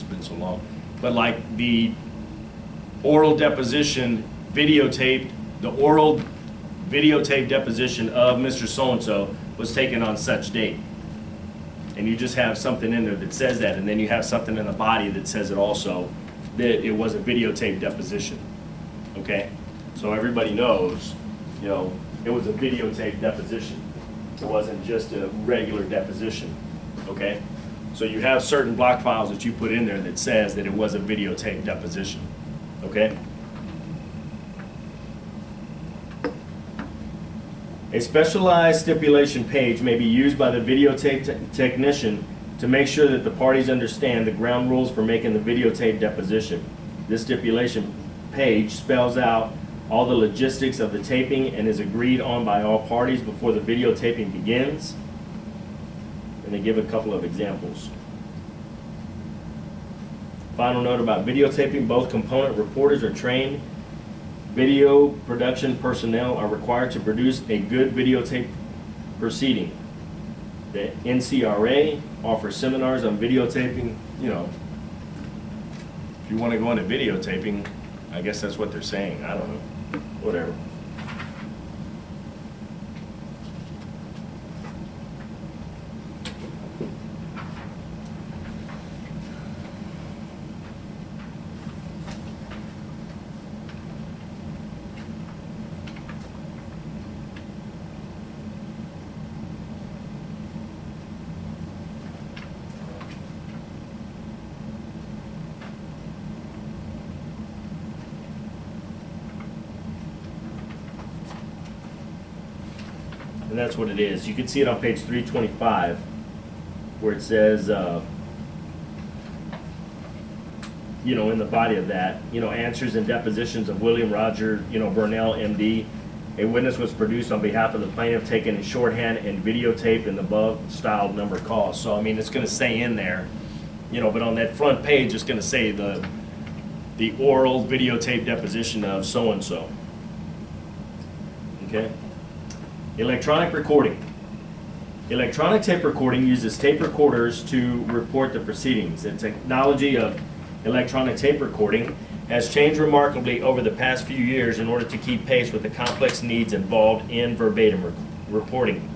it's been so long. But like the oral deposition videotaped, the oral videotape deposition of Mr. So-and-so was taken on such date. And you just have something in there that says that, and then you have something in the body that says it also, that it was a videotape deposition, okay? So everybody knows, you know, it was a videotape deposition. It wasn't just a regular deposition, okay? So you have certain block files that you put in there that says that it was a videotape deposition, okay? A specialized stipulation page may be used by the videotape technician to make sure that the parties understand the ground rules for making the videotape deposition. This stipulation page spells out all the logistics of the taping and is agreed on by all parties before the videotaping begins. And they give a couple of examples. Final note about videotaping: both component reporters are trained. Video production personnel are required to produce a good videotape proceeding. The NCRA offers seminars on videotaping. You know, if you want to go into videotaping, I guess that's what they're saying. I don't know. Whatever. And that's what it is. You can see it on page 325, where it says, you know, in the body of that, you know, answers and depositions of William Roger, you know, Burnell, MD. A witness was produced on behalf of the plaintiff, taken in shorthand and videotaped in the above styled number calls. So, I mean, it's going to say in there, you know, but on that front page, it's going to say the oral videotape deposition of so-and-so. Okay? Electronic recording. Electronic tape recording uses tape recorders to report the proceedings. The technology of electronic tape recording has changed remarkably over the past few years in order to keep pace with the complex needs involved in verbatim reporting.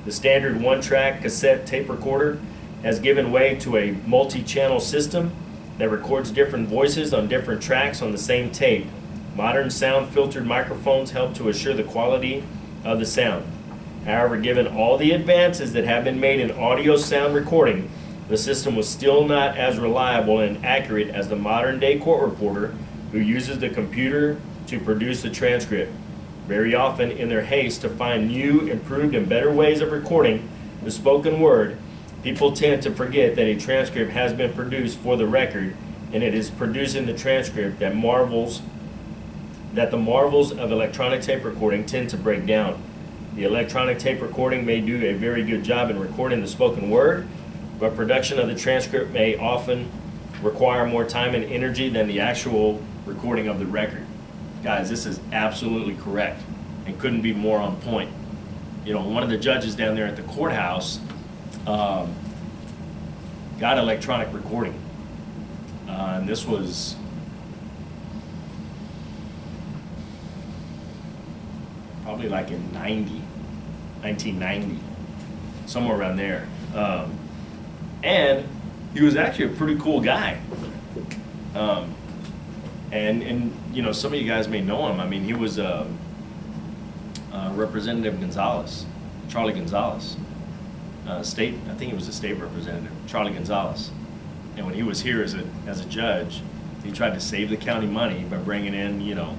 The standard one-track cassette tape recorder has given way to a multi-channel system that records different voices on different tracks on the same tape. Modern sound-filtered microphones help to assure the quality of the sound. However, given all the advances that have been made in audio sound recording, the system was still not as reliable and accurate as the modern day court reporter who uses the computer to produce the transcript. Very often, in their haste to find new, improved, and better ways of recording the spoken word, people tend to forget that a transcript has been produced for the record, and it is producing the transcript that the marvels of electronic tape recording tend to break down. The electronic tape recording may do a very good job in recording the spoken word, but production of the transcript may often require more time and energy than the actual recording of the record. Guys, this is absolutely correct and couldn't be more on point. You know, one of the judges down there at the courthouse got electronic recording. And this was probably like in 1990, somewhere around there. And he was actually a pretty cool guy. And you know, some of you guys may know him. I mean, he was Representative Gonzalez, Charlie Gonzalez, state. I think he was a state representative, Charlie Gonzalez. And when he was here as a judge, he tried to save the county money by bringing in, you know,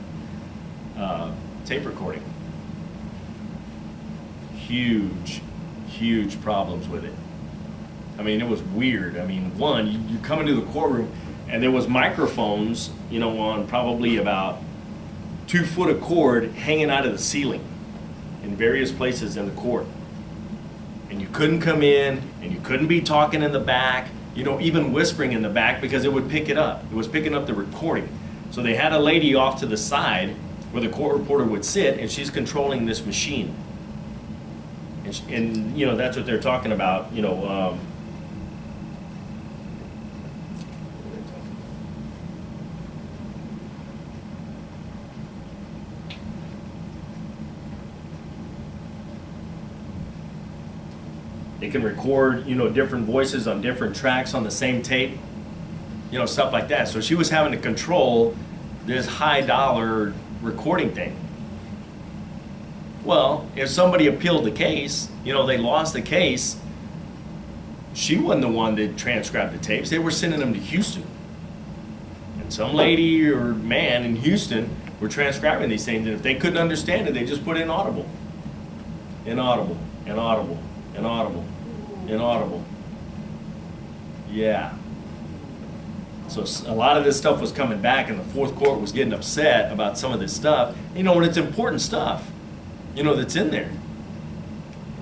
tape recording. Huge problems with it. I mean, it was weird. I mean, one, you come into the courtroom and there was microphones, you know, on probably about 2 foot of cord hanging out of the ceiling in various places in the court. And you couldn't come in and you couldn't be talking in the back, you know, even whispering in the back, because it would pick it up. It was picking up the recording. So they had a lady off to the side where the court reporter would sit, and she's controlling this machine. And you know, that's what they're talking about, you know, It can record, different voices on different tracks on the same tape, stuff like that. So she was having to control this high dollar recording thing. Well, if somebody appealed the case, they lost the case, she wasn't the one that transcribed the tapes. They were sending them to Houston. And some lady or man in Houston were transcribing these things, and if they couldn't understand it, they just put inaudible. Inaudible, inaudible, inaudible, inaudible. Yeah. So a lot of this stuff was coming back, and the fourth court was getting upset about some of this stuff. When it's important stuff, that's in there.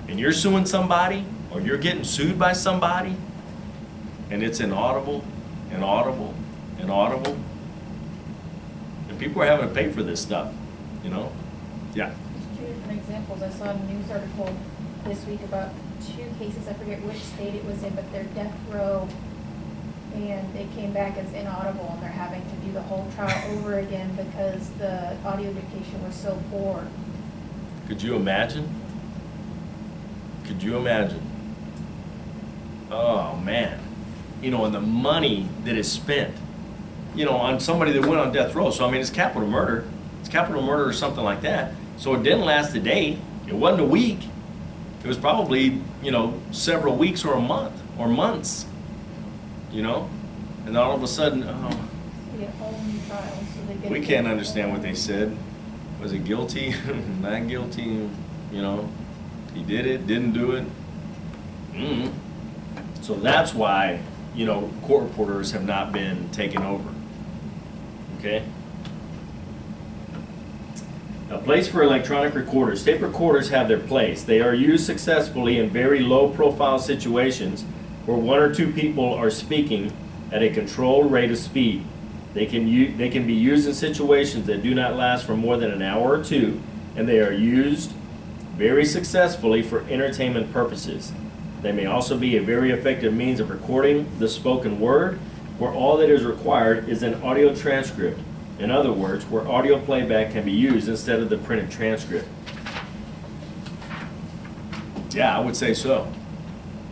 And you're suing somebody, or you're getting sued by somebody, and it's inaudible, inaudible, inaudible. And people are having to pay for this stuff, Yeah. Just two different examples. I saw a news article this week about two cases, I forget which state it was in, but they're death row, and it came back as inaudible, and they're having to do the whole trial over again because the audio dictation was so poor. Could you imagine? Could you imagine? Oh, man. And the money that is spent, on somebody that went on death row. So, it's capital murder. It's capital murder or something like that. So it didn't last a day. It wasn't a week. It was probably, several weeks or a month or months, And all of a sudden, They get a whole new trial, so they get. we can't understand what they said. Was it guilty? Not guilty? He did it, didn't do it. So that's why, court reporters have not been taken over. Okay? A place for electronic recorders. Tape recorders have their place. They are used successfully in very low-profile situations where one or two people are speaking at a controlled rate of speed. They can be used in situations that do not last for more than an hour or two, and they are used very successfully for entertainment purposes. They may also be a very effective means of recording the spoken word, where all that is required is an audio transcript. In other words, where audio playback can be used instead of the printed transcript. Yeah, I would say so.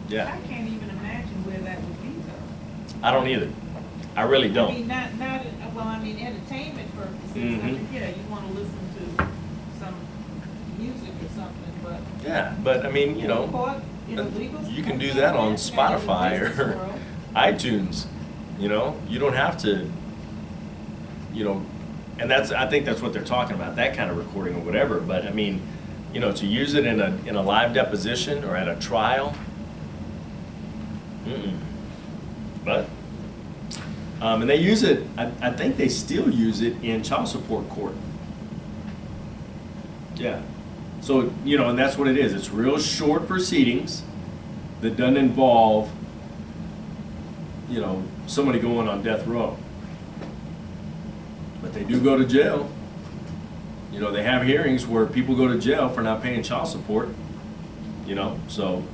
Yeah. I can't even imagine where that would be though. I don't either. I really don't. I mean, entertainment purposes. Mhm. I mean, yeah, you want to listen to some music or something, but. Yeah, but Court, legal you can do stuff that like on that, Spotify in the business or world. iTunes. You don't have to, and I think that's what they're talking about, that kind of recording or whatever. But to use it in a live deposition or at a trial, but and they use it. I think they still use it in child support court. Yeah. So and that's what it is. It's real short proceedings that doesn't involve somebody going on death row. But they do go to jail. They have hearings where people go to jail for not paying child support. So.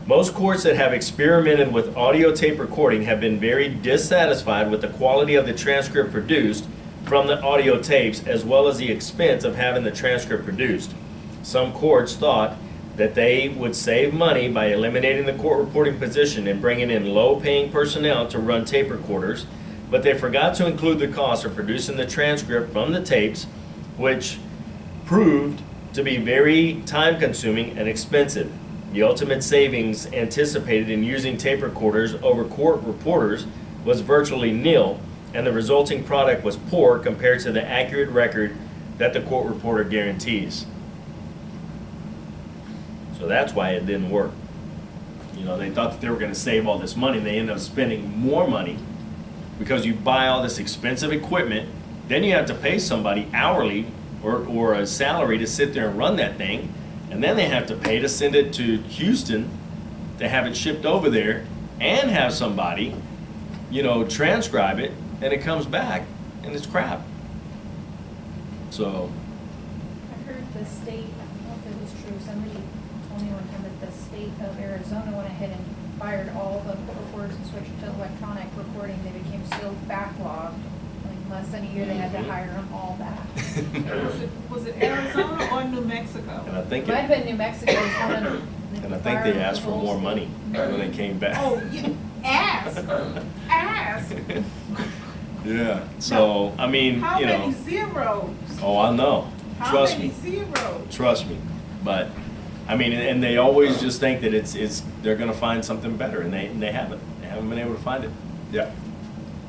Most courts that have experimented with audio tape recording have been very dissatisfied with the quality of the transcript produced from the audio tapes, as well as the expense of having the transcript produced. Some courts thought that they would save money by eliminating the court reporting position and bringing in low-paying personnel to run tape recorders, but they forgot to include the cost of producing the transcript from the tapes, which proved to be very time-consuming and expensive. The ultimate savings anticipated in using tape recorders over court reporters was virtually nil, and the resulting product was poor compared to the accurate record that the court reporter guarantees. So that's why it didn't work. They thought that they were going to save all this money, and they ended up spending more money because you buy all this expensive equipment, then you have to pay somebody hourly or a salary to sit there and run that thing, and then they have to pay to send it to Houston to have it shipped over there and have somebody, transcribe it, and it comes back and it's crap. So. I heard the state, I don't know if it was true, somebody told me one time that the state of Arizona went ahead and fired all the court reporters and switched to electronic recording. They became so backlogged, like less than a year, they had to hire them all back. Was it Arizona or New And Mexico? I think, Might have been New Mexico, was one of the. and I think they asked for more money when they came back. Oh, you, ask, ask. Yeah, so, I mean, How you many know, zeros? oh, I know, How trust many me, zeros? trust me. But, I mean, and they always just think that it's, they're gonna find something better, and they haven't been able to find it. Yeah.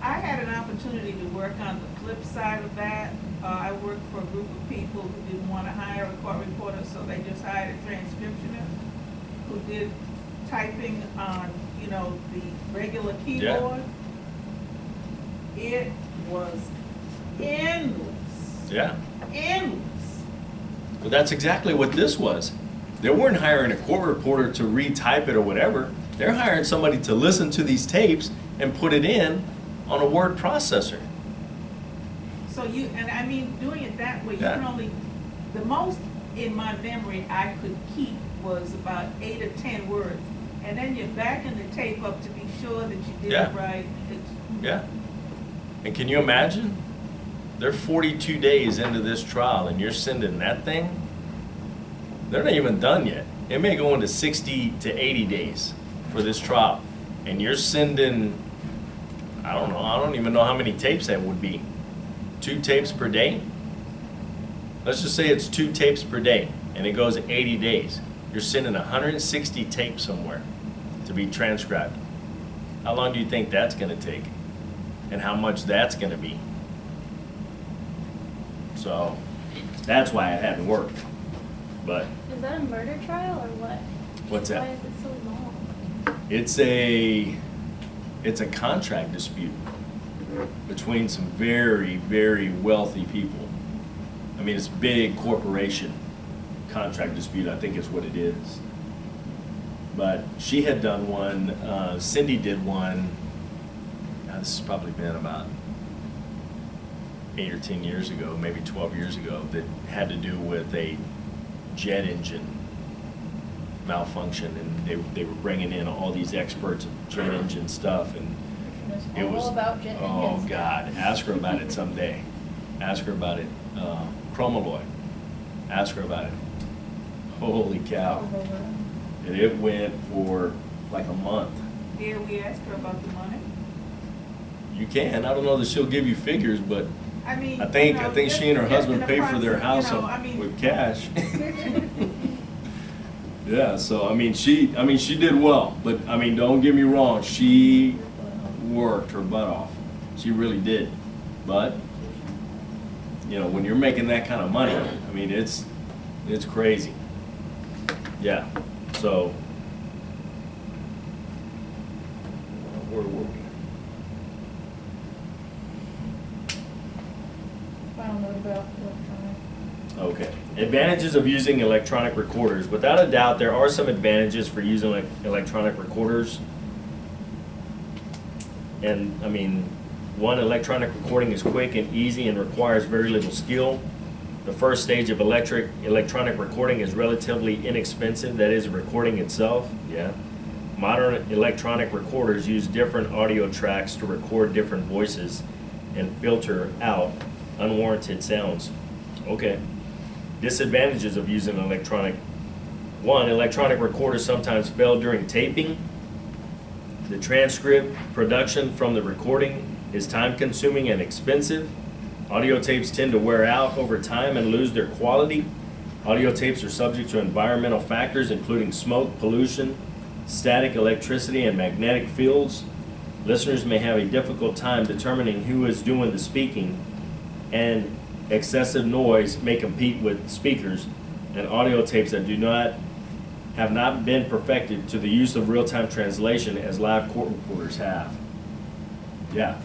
I had an opportunity to work on the flip side of that. I worked for a group of people who didn't want to hire a court reporter, so they just hired a transcriptionist who did typing on, you know, the regular keyboard. It was endless, Yeah. endless. Well, that's exactly what this was. They weren't hiring a court reporter to retype it or whatever. They're hiring somebody to listen to these tapes and put it in on a word processor. So you, and I mean, doing it that way, you Yeah. can only, the most in my memory I could keep was about 8 or 10 words. And then you're backing the tape up to be sure that you did Yeah. it right. It's, Yeah. And can you imagine? They're 42 days into this trial and you're sending that thing? They're not even done yet. It may go into 60 to 80 days for this trial. And you're sending, I don't even know how many tapes that would be. 2 tapes per day? Let's just say it's 2 tapes per day and it goes 80 days. You're sending 160 tapes somewhere to be transcribed. How long do you think that's gonna take? And how much that's gonna be? So, that's why it hadn't worked. But Is that a murder trial or what? what's Why that? is it so long? It's a contract dispute between some very, very wealthy people. I mean, it's big corporation contract dispute, I think is what it is. But she had done one, Cindy did one, now this has probably been about 8 or 10 years ago, maybe 12 years ago, that had to do with a jet engine malfunction, and they were bringing in all these experts of jet engine stuff, and it was, all about jet oh engines. God, ask her about it someday. Ask her about it. Chromaloy. Ask her about it. Holy cow. And it went for like a month. dare we ask her about the money? You can. I don't know that she'll give you figures, but I mean, I think you know, I think just- she and her just husband in the paid for their process, house you know, I mean, with cash. Yeah, so I mean she did well, but I mean don't get me wrong, she worked her butt off. She really did. But you know, when you're making that kind of money, I mean it's crazy. Yeah. So where were we? Final note about electronic. Okay. Advantages of using electronic recorders. Without a doubt, there are some advantages for using electronic recorders. And, I mean, one, electronic recording is quick and easy and requires very little skill. The first stage of electronic recording is relatively inexpensive, that is, recording itself. Yeah. Modern electronic recorders use different audio tracks to record different voices and filter out unwarranted sounds. Okay. Disadvantages of using electronic. One, electronic recorders sometimes fail during taping. The transcript production from the recording is time consuming and expensive. Audio tapes tend to wear out over time and lose their quality. Audio tapes are subject to environmental factors including smoke, pollution, static electricity, and magnetic fields. Listeners may have a difficult time determining who is doing the speaking, and excessive noise may compete with speakers and audio tapes that have not been perfected to the use of real-time translation as live court reporters have. Yeah.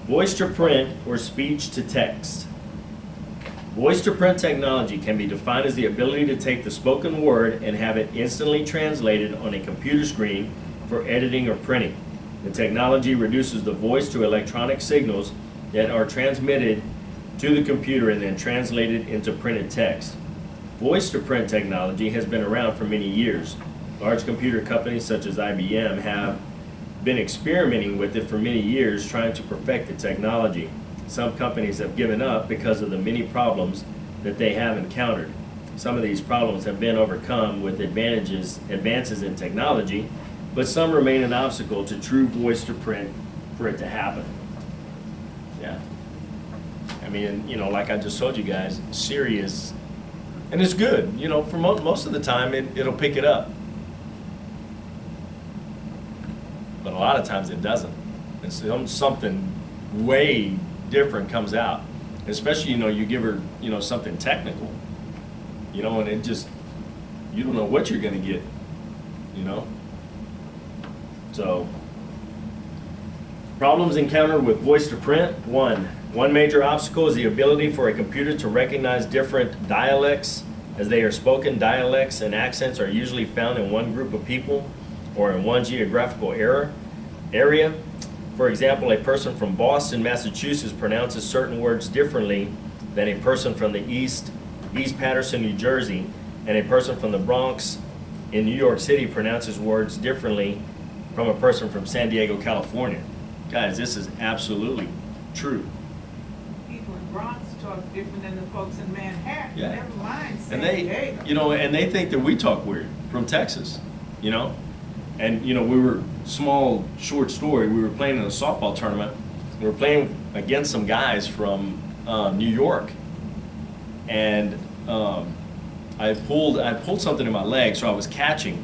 Voice to print or speech to text. Voice to print technology can be defined as the ability to take the spoken word and have it instantly translated on a computer screen for editing or printing. The technology reduces the voice to electronic signals that are transmitted to the computer and then translated into printed text. Voice to print technology has been around for many years. Large computer companies such as IBM have been experimenting with it for many years, trying to perfect the technology. Some companies have given up because of the many problems that they have encountered. Some of these problems have been overcome with advances in technology, but some remain an obstacle to true voice to print for it to happen. Yeah. I mean, you know, like I just told you guys, Siri is, and it's good, you know, for most of the time it'll pick it up. But a lot of times it doesn't. And something way different comes out. Especially, you know, you give her, you know, something technical, you know, and it just, you don't know what you're gonna get, you know? So, problems encountered with voice to print. One major obstacle is the ability for a computer to recognize different dialects as they are spoken. Dialects and accents are usually found in one group of people or in one geographical area. For example, a person from Boston, Massachusetts pronounces certain words differently than a person from the East Patterson, New Jersey, and a person from the Bronx in New York City pronounces words differently from a person from San Diego, California. Guys, this is absolutely true. People in Bronx talk different than the folks in Manhattan. Yeah. Never mind San And they, Diego. you know, and they think that we talk weird from Texas, you know? And, you know, short story, we were playing in a softball tournament. We were playing against some guys from New York. And I pulled something in my leg, so I was catching.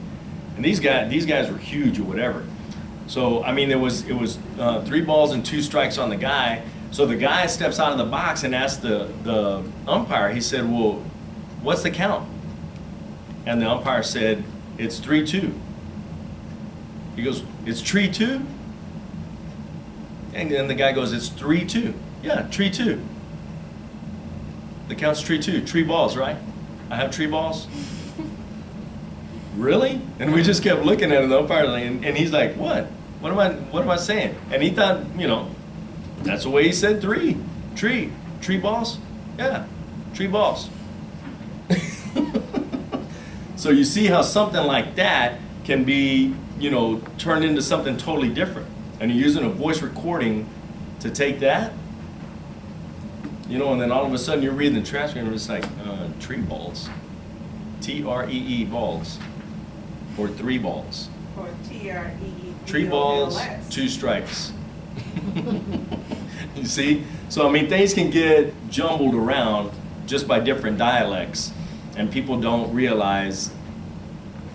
And these guys were huge or whatever. So, I mean, it was 3 balls and 2 strikes on the guy. So the guy steps out of the box and asks the umpire, he said, well, what's the count? And the umpire said, it's 3-2. He goes, it's 3-2? And then the guy goes, it's 3-2. Yeah, 3-2. The count's 3-2. 3 balls, right? I have 3 balls? Really? And we just kept looking at him, the umpire, and he's like, what? What am I saying? And he thought, you know, that's the way he said 3. 3 balls? Yeah, 3 balls. So you see how something like that can be, you know, turned into something totally different. And you're using a voice recording to take that, you know, and then all of a sudden you're reading the transcript and it's like, 3 balls. T-R-E-E balls. Or 3 balls. Or T-R-E-E. 3 balls, 2 strikes. You see? So, I mean, things can get jumbled around just by different dialects. And people don't realize,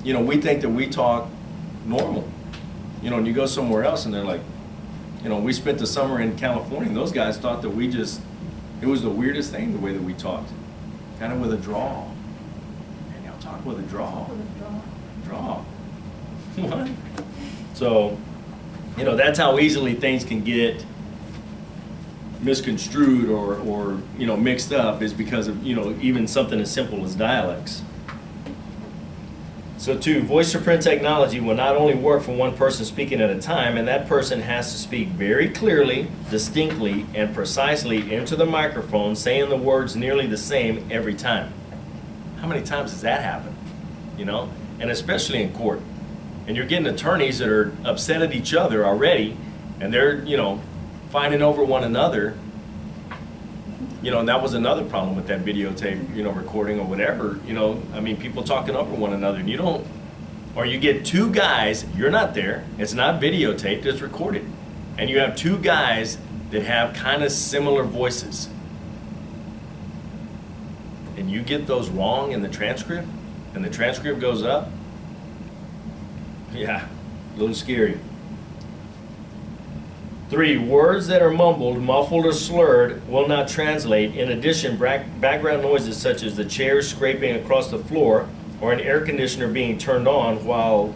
you know, we think that we talk normal. You know, and you go somewhere else and they're like, you know, we spent the summer in California and those guys thought that it was the weirdest thing, the way that we talked. Kind of with a drawl. And y'all talk with a drawl. Draw. What? So, you know, that's how easily things can get misconstrued or you know, mixed up, is because of, you know, even something as simple as dialects. So 2, voice to print technology will not only work for one person speaking at a time, and that person has to speak very clearly, distinctly, and precisely into the microphone, saying the words nearly the same every time. How many times does that happen? You know? And especially in court. And you're getting attorneys that are upset at each other already, and they're, you know, fighting over one another. You know, and that was another problem with that videotape, you know, recording or whatever. You know, I mean, people talking over one another, and you get 2 guys, you're not there, it's not videotaped, it's recorded. And you have 2 guys that have kind of similar voices. And you get those wrong in the transcript, and the transcript goes up, yeah, a little scary. 3, words that are mumbled, muffled, or slurred will not translate. In addition, background noises such as the chairs scraping across the floor or an air conditioner being turned on will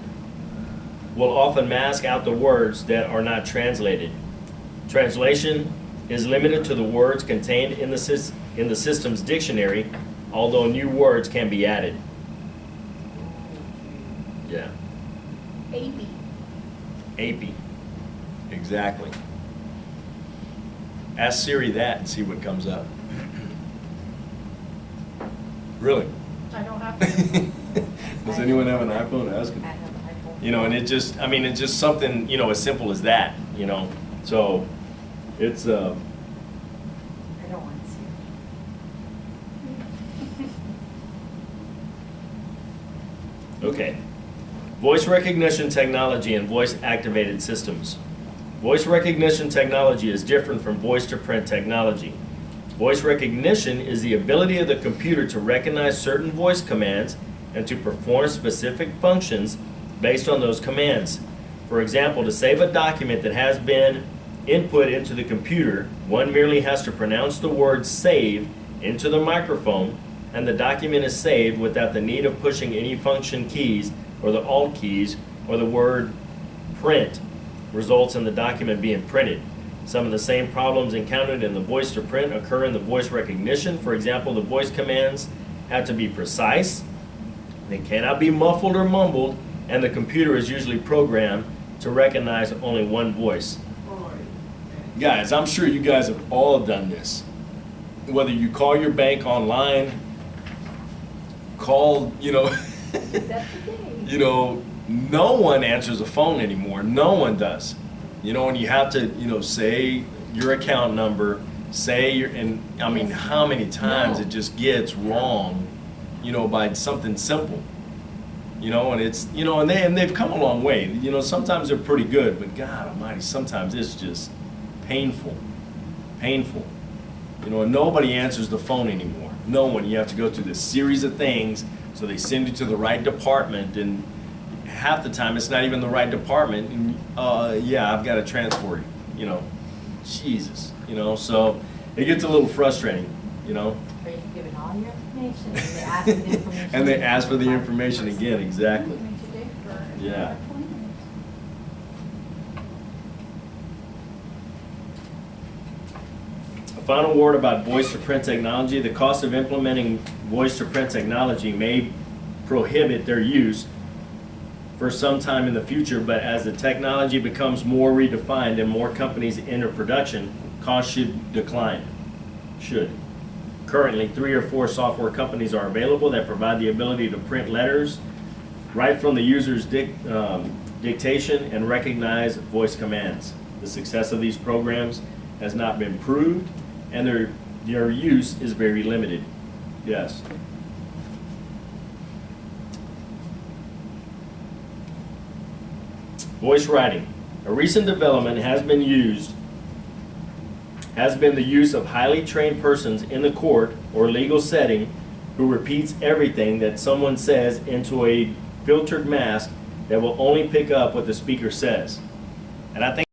often mask out the words that are not translated. Translation is limited to the words contained in the system's dictionary, although new words can be added. Yeah. AP. Exactly. Ask Siri that and see what comes up. Really? I don't have to. Does anyone have an iPhone? Ask him. I have an iPhone. You know, and it's just something, you know, as simple as that, you know. So it's, I don't want to see okay. Voice recognition technology and voice activated systems. Voice recognition technology is different from voice to print technology. Voice recognition is the ability of the computer to recognize certain voice commands and to perform specific functions based on those commands. For example, to save a document that has been input into the computer, one merely has to pronounce the word save into the microphone, and the document is saved without the need of pushing any function keys or the alt keys, or the word print results in the document being printed. Some of the same problems encountered in the voice to print occur in the voice recognition. For example, the voice commands have to be precise, they cannot be muffled or mumbled, and the computer is usually programmed to recognize only one voice. Guys, I'm sure you guys have all done this. Whether you call your bank online, call, you know, That's the thing. you know, no one answers the phone anymore. No one does. You know, and you have to, you know, say your account number, say your, and I mean, how many times No. it just gets wrong, you know, by something simple. You know, and it's, you know, and they've come a long way. You know, sometimes they're pretty good, but God Almighty, sometimes it's just painful. Painful. You know, and nobody answers the phone anymore. No one. You have to go through this series of things, so they send you to the right department, and half the time it's not even the right department. And yeah, I've got to transfer you. You know, Jesus. You know, so it gets a little frustrating. You know, Are you giving all your information? And they ask for the information. and they ask for the information again. Exactly. Makes you differ. Yeah. A final word about voice to print technology. The cost of implementing voice to print technology may prohibit their use for some time in the future, but as the technology becomes more redefined and more companies enter production, costs should decline. Should. Currently, 3 or 4 software companies are available that provide the ability to print letters right from the user's dictation and recognize voice commands. The success of these programs has not been proved, and their use is very limited. Yes. Voice writing. A recent development has been the use of highly trained persons in the court or legal setting who repeats everything that someone says into a filtered mask that will only pick up what the speaker says. And I think